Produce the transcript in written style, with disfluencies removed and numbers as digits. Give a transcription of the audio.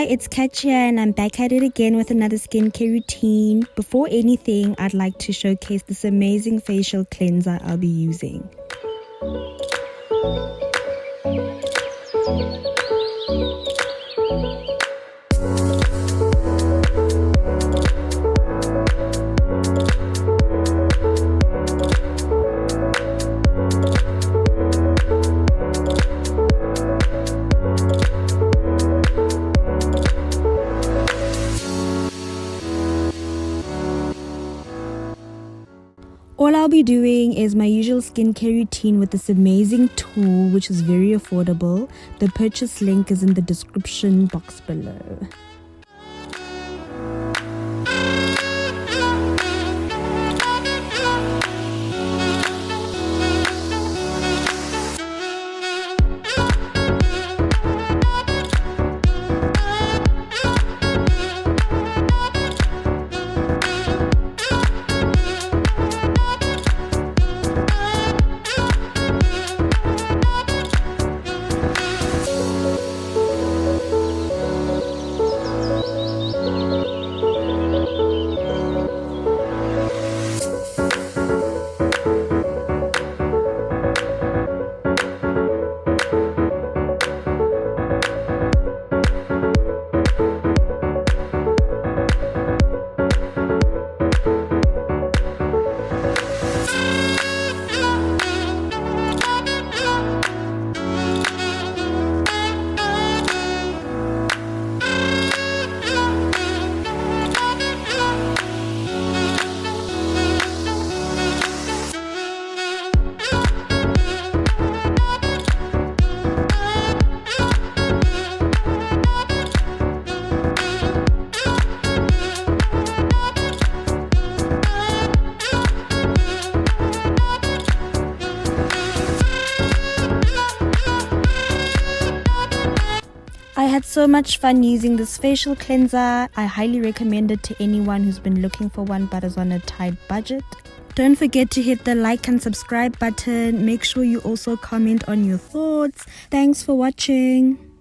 it's Kat here and I'm back at it again with another skincare routine. Before anything, I'd like to showcase this amazing facial cleanser I'll be using. All I'll be doing is my usual skincare routine with this amazing tool, which is very affordable. The purchase link is in the description box below. I had so much fun using this facial cleanser. I highly recommend it to anyone who's been looking for one but is on a tight budget. Don't forget to hit the like and subscribe button. Make sure you also comment on your thoughts. Thanks for watching.